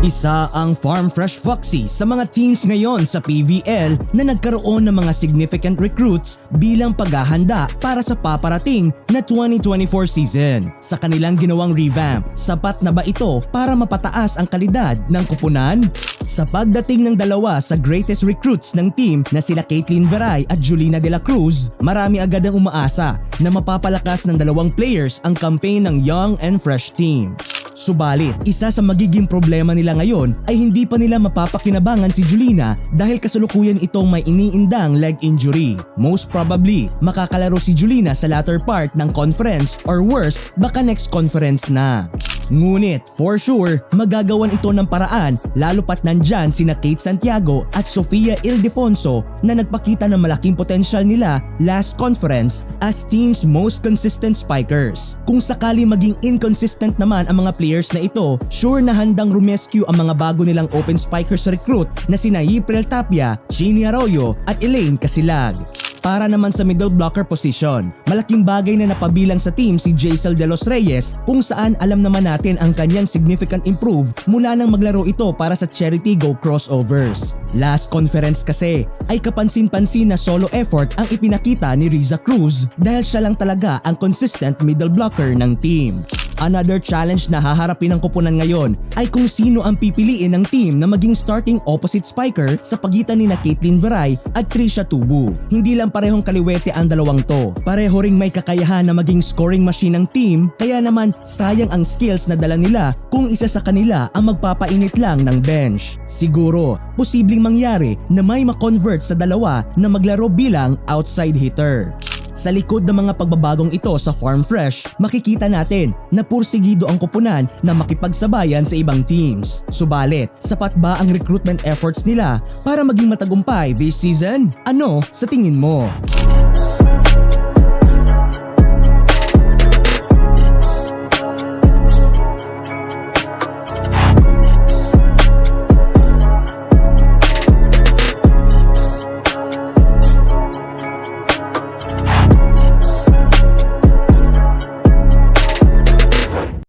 Isa ang Farm Fresh Foxy sa mga teams ngayon sa PVL na nagkaroon ng mga significant recruits bilang paghahanda para sa paparating na 2024 season. Sa kanilang ginawang revamp, sapat na ba ito para mapataas ang kalidad ng kupunan? Sa pagdating ng dalawa sa greatest recruits ng team na sila Caitlin Veray at Julina De La Cruz, marami agad ang umaasa na mapapalakas ng dalawang players ang campaign ng Young and Fresh team. Subalit, isa sa magiging problema nila ngayon ay hindi pa nila mapapakinabangan si Julina dahil kasalukuyan itong may iniindang leg injury. Most probably, makakalaro si Julina sa latter part ng conference or worse, baka next conference na. Ngunit, for sure, magagawan ito ng paraan lalo pat nandyan sina Kate Santiago at Sofia Ildefonso na nagpakita ng malaking potensyal nila last conference as team's most consistent spikers. Kung sakali maging inconsistent naman ang mga players na ito, sure na handang rumescue ang mga bago nilang open spikers recruit na sina Yiprel Tapia, Sheeny Arroyo at Elaine Casilag. Para naman sa middle blocker position, malaking bagay na napabilang sa team si Jaisel De Los Reyes kung saan alam naman natin ang kanyang significant improve mula nang maglaro ito para sa Charity Go crossovers. Last conference kasi ay kapansin-pansin na solo effort ang ipinakita ni Riza Cruz dahil siya lang talaga ang consistent middle blocker ng team. Another challenge na haharapin ng kupunan ngayon ay kung sino ang pipiliin ng team na maging starting opposite spiker sa pagitan ni na Caitlin Veray at Trisha Tubu. Hindi lang parehong kaliwete ang dalawang to. Pareho ring may kakayahan na maging scoring machine ng team, kaya naman sayang ang skills na dala nila kung isa sa kanila ang magpapainit lang ng bench. Siguro, posibleng mangyari na may makonvert sa dalawa na maglaro bilang outside hitter. Sa likod ng mga pagbabagong ito sa Farm Fresh, makikita natin na pursigido ang kupunan na makipagsabayan sa ibang teams. Subalit, sapat ba ang recruitment efforts nila para maging matagumpay this season? Ano sa tingin mo?